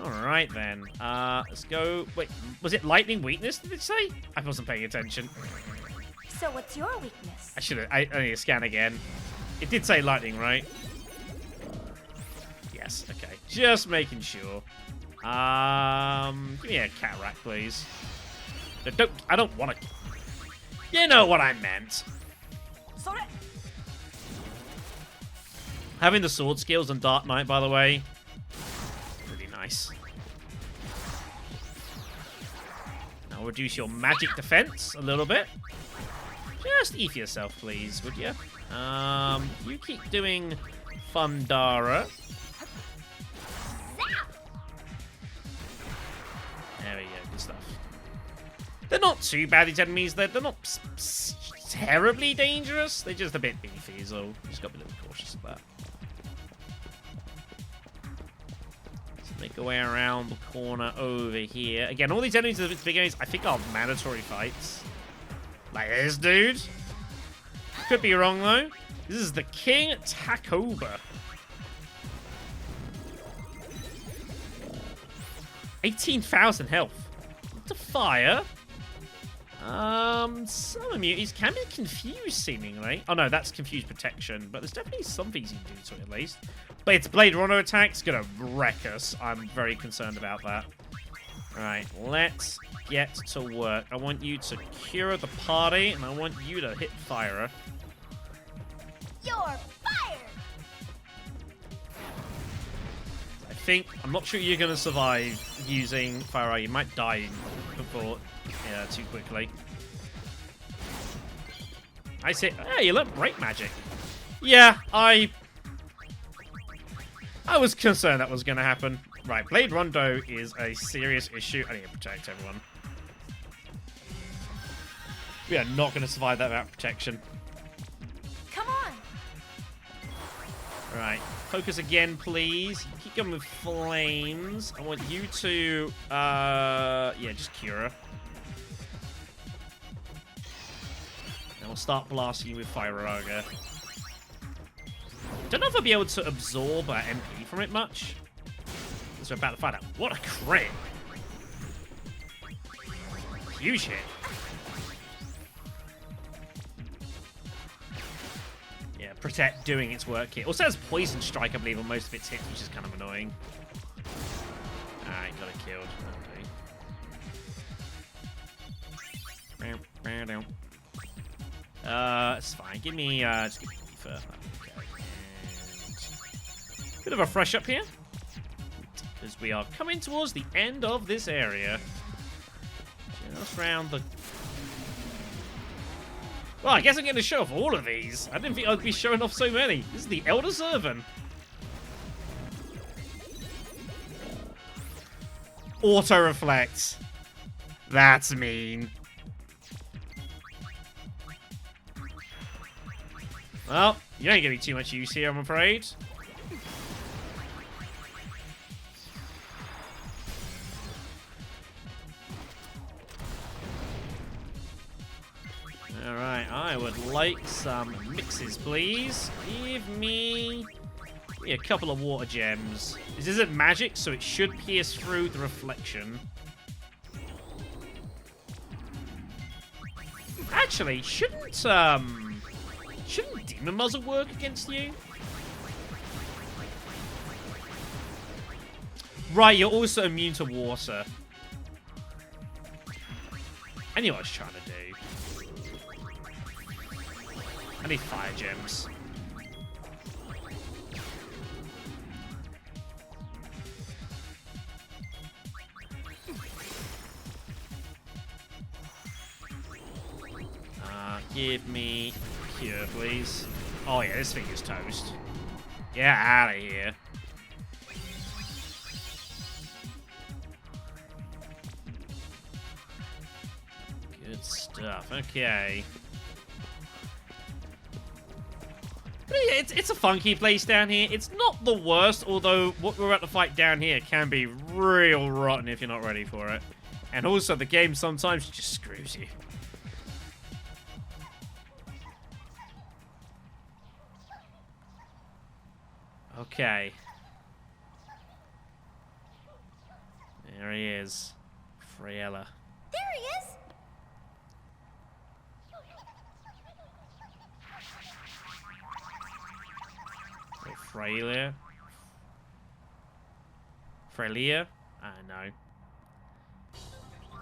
Speaker 1: Alright, then. Let's go. Wait, was it lightning weakness, did it say? I wasn't paying attention.
Speaker 3: So what's your weakness?
Speaker 1: I should have. I need to scan again. It did say lightning, right? Yes, okay. Just making sure. Give me a cataract, please. I don't want to... You know what I meant.
Speaker 5: Sorry.
Speaker 1: Having the sword skills on Dark Knight, by the way, really nice. Now reduce your magic defense a little bit. Just eat yourself, please, would you? You keep doing Fundara. There we go, good stuff. They're not too bad, these enemies. They're not terribly dangerous. They're just a bit beefy, so just got to be a little cautious of that. So make our way around the corner over here. Again, all these enemies at the beginning, I think, are mandatory fights. Like this dude. Could be wrong, though. This is the King Takoba. 18,000 health. To fire. Some immunities can be confused, seemingly. Oh, no, that's confused protection. But there's definitely some things you can do to it, at least. But its Blade Runner attack's gonna wreck us. I'm very concerned about that. Alright, let's get to work. I want you to cure the party, and I want you to hit Fire.
Speaker 3: You're fired!
Speaker 1: I'm not sure you're gonna survive using Fire. You might die before, too quickly. I say, hey, you learned Break Magic. Yeah, I was concerned that was gonna happen. Right, Blade Rondo is a serious issue. I need to protect everyone. We are not gonna survive that without protection.
Speaker 3: Come on!
Speaker 1: Right, focus again, please. Keep going with flames. I want you to, yeah, just cure her. And we'll start blasting you with Fire Raga. Don't know if I'll be able to absorb MP from it much. So we're about to find out. What a crit! Huge hit. Yeah, Protect doing its work here. Also has Poison Strike, I believe, on most of its hits, which is kind of annoying. Alright, got it killed. Okay. It's fine. Give me, just give me Ether. Okay. And bit of a fresh up here. Because we are coming towards the end of this area. Just round the... Well, I guess I'm going to show off all of these. I didn't think I'd be showing off so many. This is the Elder Servant. Auto-reflect. That's mean. Well, you ain't getting too much use here, I'm afraid. Alright, I would like some mixes, please. Give me a couple of water gems. This isn't magic, so it should pierce through the reflection. Actually, shouldn't Demon Muzzle work against you? Right, you're also immune to water. I knew what I was trying to do. I need fire gems. Give me cure, please. Oh yeah, this thing is toast. Get out of here. Good stuff. Okay. But yeah, it's a funky place down here. It's not the worst, although what we're about to fight down here can be real rotten if you're not ready for it. And also, the game sometimes just screws you. Okay. There he is. Friella.
Speaker 3: There he is!
Speaker 1: Or Freya. Frelia? I don't know.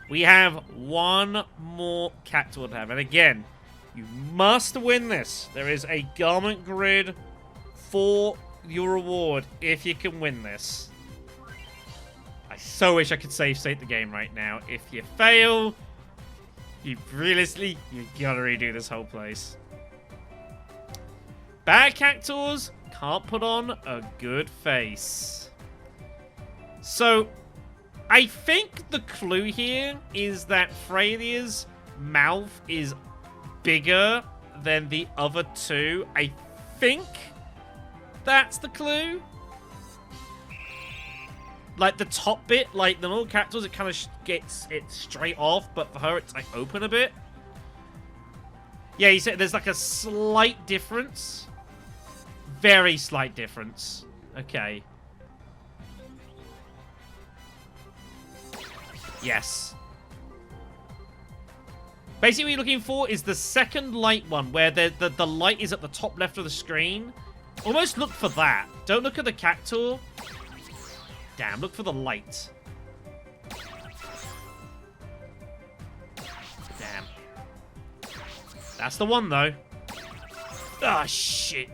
Speaker 1: We have one more Cactaur to have. And again, you must win this. There is a garment grid for your reward if you can win this. I so wish I could save state the game right now. If you fail, you realistically, you gotta redo this whole place. Bad Cactaurs can't put on a good face. So, I think the clue here is that Freyr's mouth is bigger than the other two. I think that's the clue. Like the top bit, like the normal Cactaurs, it kind of gets it straight off, but for her it's like open a bit. Yeah, you said there's like a slight difference. Very slight difference. Okay. Yes. Basically what you're looking for is the second light one, where the light is at the top left of the screen. Almost look for that. Don't look at the Cactaur. Damn, look for the light. Damn. That's the one, though. Ah, shit.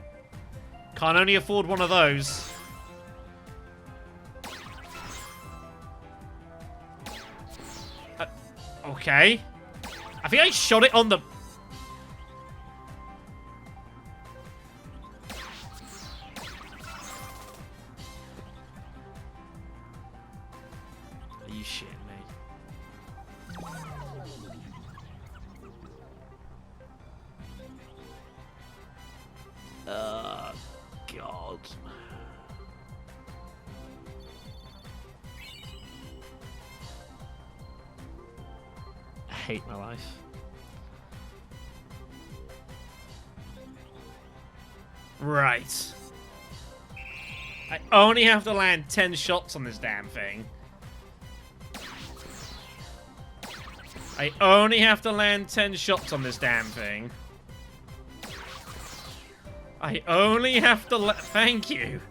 Speaker 1: Can't only afford one of those. Okay. I think I shot it on the... Are you shitting me? God. I hate my life. Right. I only have to land 10 shots on this damn thing. I only have to land 10 shots on this damn thing. I only have to thank you.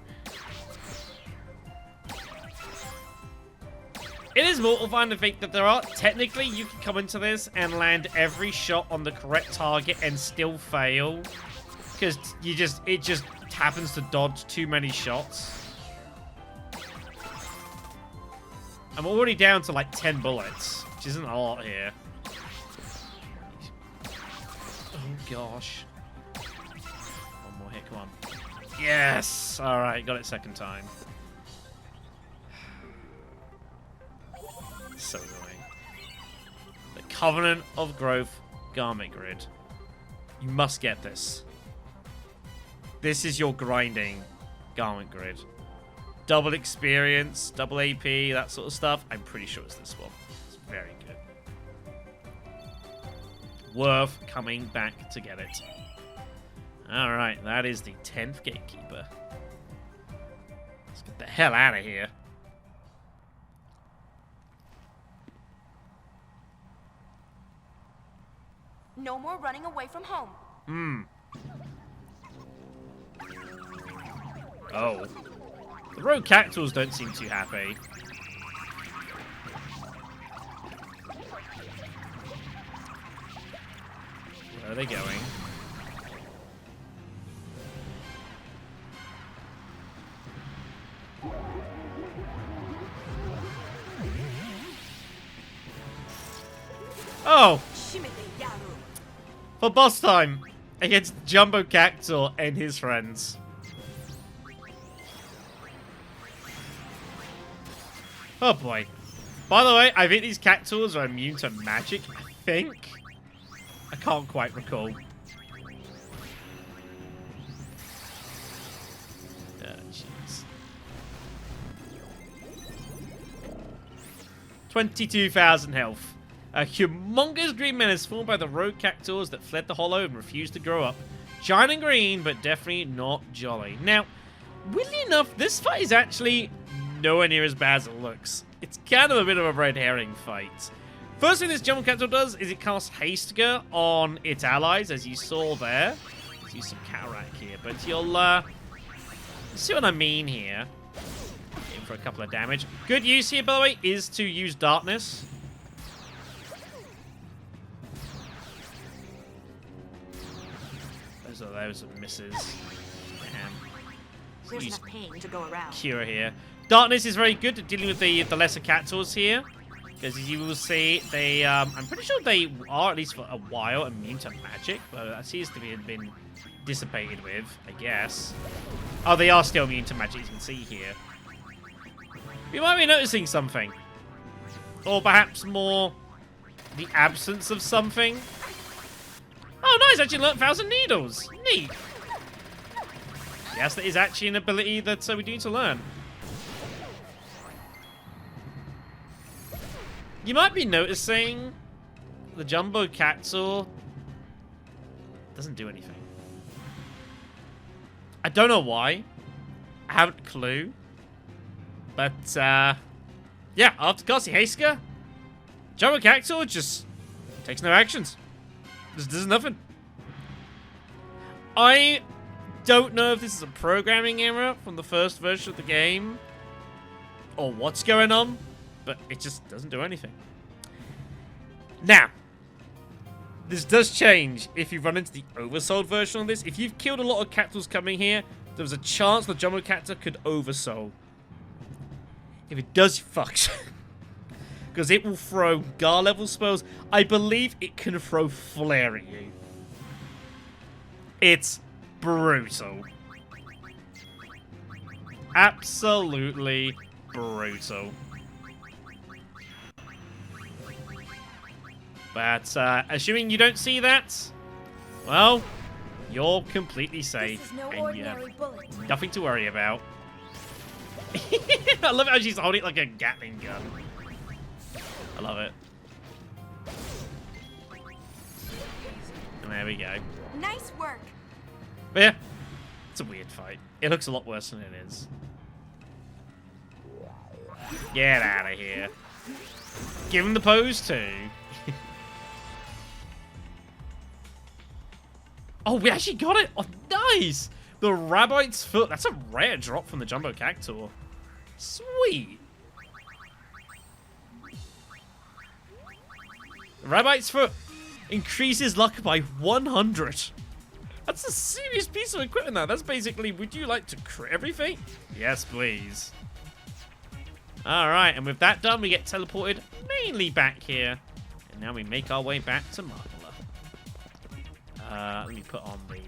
Speaker 1: It is mortifying to think that there are... Technically, you can come into this and land every shot on the correct target and still fail. Because it just happens to dodge too many shots. I'm already down to like 10 bullets, which isn't a lot here. Oh gosh. One more hit, come on. Yes! Alright, got it second time. So annoying. The Covenant of Growth Garment Grid. You must get this. This is your grinding garment grid. Double experience, double AP, that sort of stuff. I'm pretty sure it's this one. It's very good. Worth coming back to get it. Alright, that is the 10th Gatekeeper. Let's get the hell out of here.
Speaker 3: No more running away from home.
Speaker 1: Oh. The rogue Cactaurs don't seem too happy. Where are they going? Oh! For boss time against Jumbo Cactaur and his friends. Oh boy. By the way, I think these Cactaurs are immune to magic, I think. I can't quite recall. Jeez. 22,000 health. A humongous green menace formed by the rogue Cactaurs that fled the hollow and refused to grow up. Giant and green, but definitely not jolly. Now, weirdly enough, this fight is actually nowhere near as bad as it looks. It's kind of a bit of a red herring fight. First thing this Jumbo Cactaur does is it casts Hastegar on its allies, as you saw there. Let's use some Cataract here, but you'll see what I mean here. In for a couple of damage. Good use here, by the way, is to use Darkness. Those are misses. Damn.
Speaker 6: There's
Speaker 1: Use
Speaker 6: enough pain to go around.
Speaker 1: Cure here. Darkness is very good at dealing with the lesser Cactaurs here. Because as you will see, they, I'm pretty sure they are, at least for a while, immune to magic. But that seems to be been dissipated with, I guess. Oh, they are still immune to magic, as you can see here. You might be noticing something. Or perhaps more the absence of something. Oh, nice! Actually learnt 1,000 Needles. Neat. Yes, that is actually an ability that we do need to learn. You might be noticing the Jumbo Cactaur doesn't do anything. I don't know why. I haven't a clue. But, yeah, after casting Hasker, Jumbo Cactaur just takes no actions. Just does nothing. I don't know if this is a programming error from the first version of the game or what's going on, but it just doesn't do anything. Now, this does change if you run into the oversold version of this. If you've killed a lot of Cactaurs coming here, there's a chance the Jumbo Cactaur could oversoul. If it does, fucks. Because it will throw Gar level spells. I believe it can throw Flare at you. It's brutal. Absolutely brutal. But, assuming you don't see that, well, you're completely safe.
Speaker 3: This is no
Speaker 1: and you have
Speaker 3: ordinary bullet.
Speaker 1: nothing to worry about. I love how she's holding it like a Gatling gun. I love it. And there we go.
Speaker 3: Nice work.
Speaker 1: But yeah, it's a weird fight. It looks a lot worse than it is. Get out of here. Give him the pose too. Oh, we actually got it! Oh, nice! The Rabbite's Foot. That's a rare drop from the Jumbo Cactaur. Sweet! The Rabbite's Foot increases luck by 100. That's a serious piece of equipment now. That's basically, would you like to crit everything? Yes, please. Alright, and with that done, we get teleported mainly back here. And now we make our way back to Marnela. Let me put on the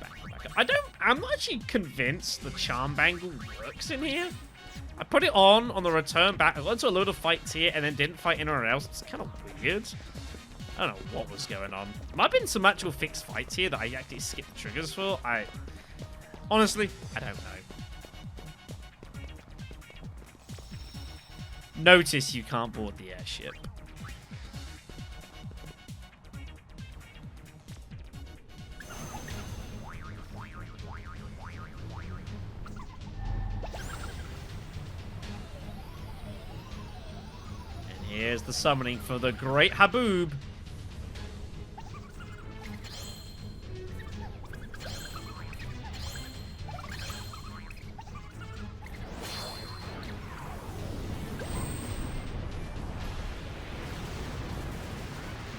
Speaker 1: back. I'm not actually convinced the Charm Bangle works in here. I put it on the return back. I got into a load of fights here and then didn't fight anywhere else. It's kind of weird. I don't know what was going on. There might have been some actual fixed fights here that I actually skipped the triggers for. Honestly, I don't know. Notice you can't board the airship. And here's the summoning for the Great Haboob.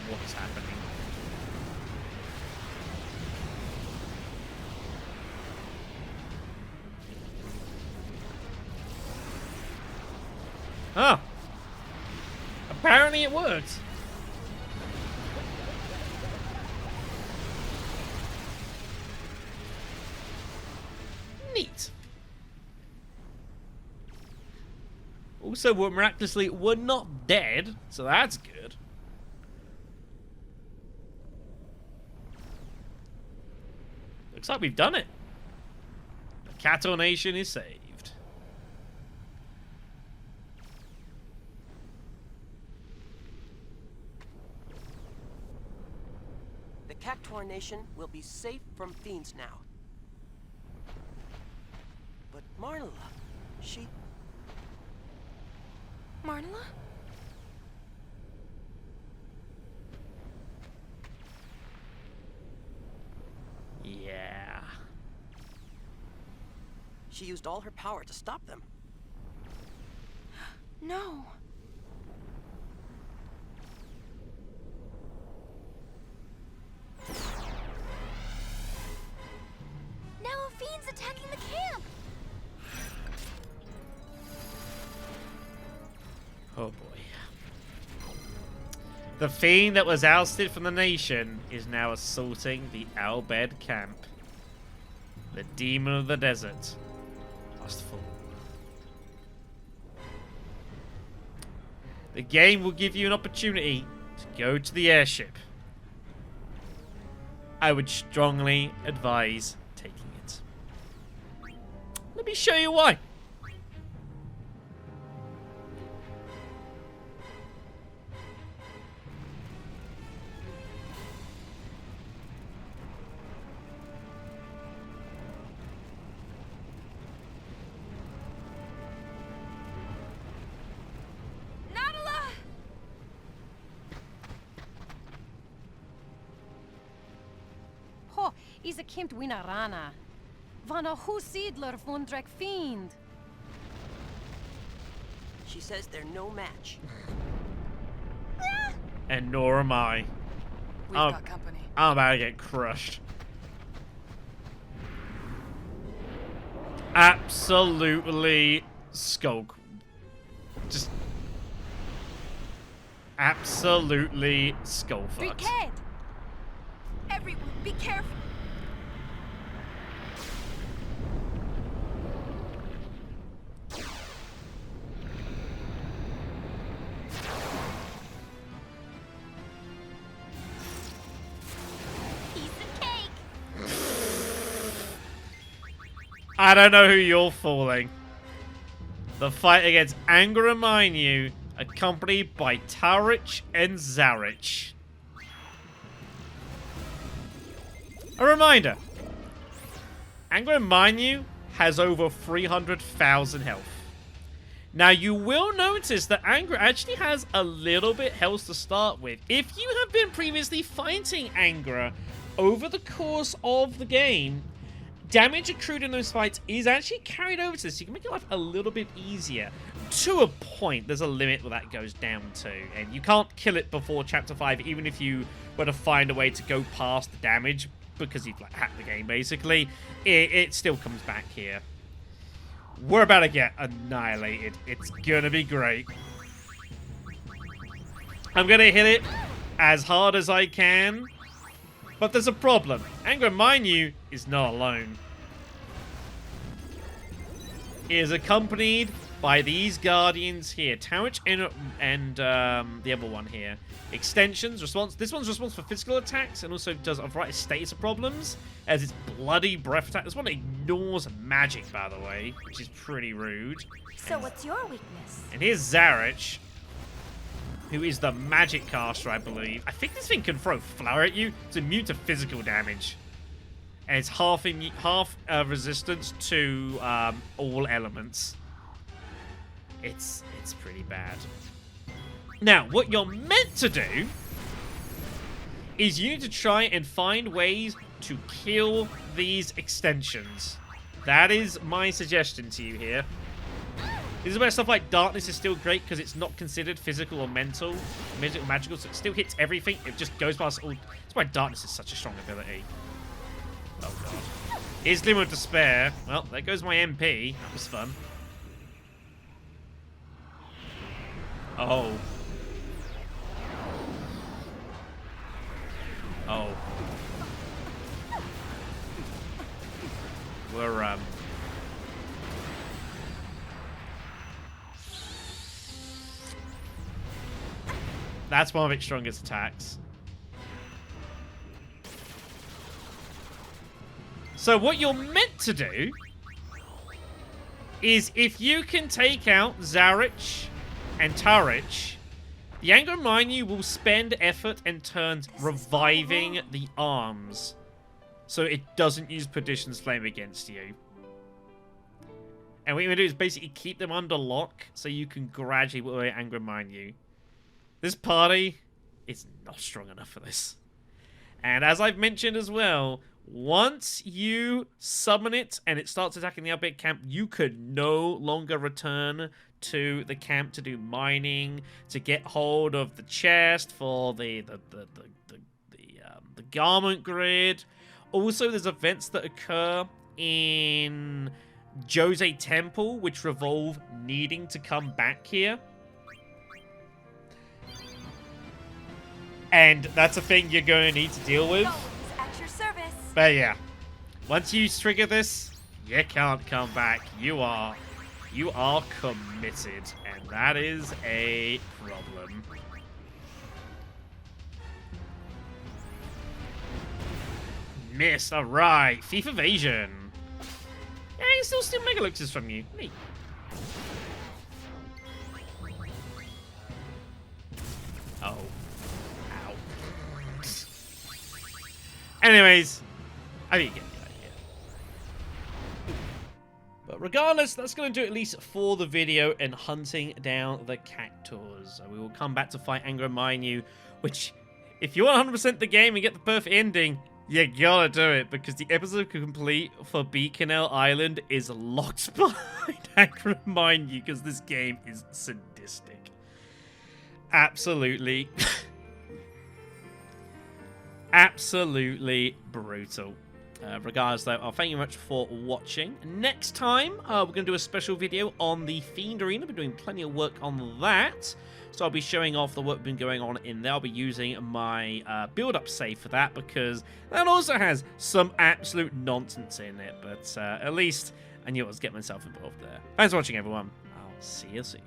Speaker 1: What's happening? Oh. Apparently it worked. Neat. Also, we're miraculously, we're not dead, so that's good. Looks like we've done it. The Cactaur Nation is saved.
Speaker 5: The Cactaur Nation will be safe from fiends now. But Marnela, she...
Speaker 3: Marnela?
Speaker 1: Yeah.
Speaker 5: She used all her power to stop them.
Speaker 3: No. Now a fiend's attacking the camp.
Speaker 1: Oh boy. The fiend that was ousted from the nation is now assaulting the Albed camp. The demon of the desert must fall. The game will give you an opportunity to go to the airship. I would strongly advise taking it. Let me show you why.
Speaker 2: Ho, is a kimt winarana. Vana husidler vondrek fiend.
Speaker 5: She says they're no match.
Speaker 1: And nor am I.
Speaker 4: We've got company.
Speaker 1: I'm about to get crushed. Absolutely skulk. Just absolutely skull fucked.
Speaker 3: Briquette! Everyone, be careful. Piece of cake.
Speaker 1: I don't know who you're fooling. The fight against Angra Mainyu, accompanied by Tarich and Zarich. A reminder, Angra Mainyu has over 300,000 health. Now you will notice that Angra actually has a little bit health to start with. If you have been previously fighting Angra over the course of the game, damage accrued in those fights is actually carried over to this. You can make your life a little bit easier. To a point, there's a limit where that goes down to. And you can't kill it before Chapter 5, even if you were to find a way to go past the damage, because you've like, hacked the game, basically. It still comes back here. We're about to get annihilated. It's gonna be great. I'm gonna hit it as hard as I can. But there's a problem. Angra Mainyu is not alone. He is accompanied by these guardians here. Tarich and the other one here. Extensions, response. This one's responsible for physical attacks and also does a variety of status problems as its bloody breath attack. This one ignores magic, by the way, which is pretty rude.
Speaker 3: So what's your weakness?
Speaker 1: And here's Zarich, who is the magic caster, I believe. I think this thing can throw flower at you. It's immune to physical damage. And it's half resistance to all elements. It's pretty bad. Now, what you're meant to do is you need to try and find ways to kill these extensions. That is my suggestion to you here. This is where stuff like darkness is still great because it's not considered physical or mental, magical, so it still hits everything. It just goes past all. That's why darkness is such a strong ability. Oh god. Here's Glimmer of Despair. Well, there goes my MP. That was fun. Oh. Oh. We're, That's one of its strongest attacks. So what you're meant to do is if you can take out Zarich and Tarich, the Angra Mainyu will spend effort and turns reviving the arms. So it doesn't use Perdition's Flame against you. And what you're going to do is basically keep them under lock so you can gradually whittle away Angra Mainyu. This party is not strong enough for this. And as I've mentioned as well, once you summon it and it starts attacking the Albed camp, you could no longer return to the camp to do mining, to get hold of the chest for the garment grid. Also, there's events that occur in Jose Temple which revolve needing to come back here. And that's a thing you're going to need to deal with.
Speaker 3: Always at your service.
Speaker 1: But yeah, once you trigger this, you can't come back. You are committed, and that is a problem. Missed. All right, thief evasion. Yeah, you can still steal Megaloxes from you. Neat. Oh. Ow. Anyways, I mean, get the idea. But regardless, that's going to do it at least for the video in hunting down the Cactaurs. So we will come back to fight Angro Mine, which, if you want 100% the game and get the perfect ending, you gotta do it, because the episode complete for Bikanel Island is locked behind Angro Mine, because this game is sadistic. Absolutely. Absolutely brutal. Regardless, though, I'll thank you much for watching. Next time, we're going to do a special video on the Fiend Arena. We're doing plenty of work on that. So I'll be showing off the work that's been going on in there. I'll be using my build-up save for that, because that also has some absolute nonsense in it. But at least I knew I was getting myself involved there. Thanks for watching, everyone. I'll see you soon.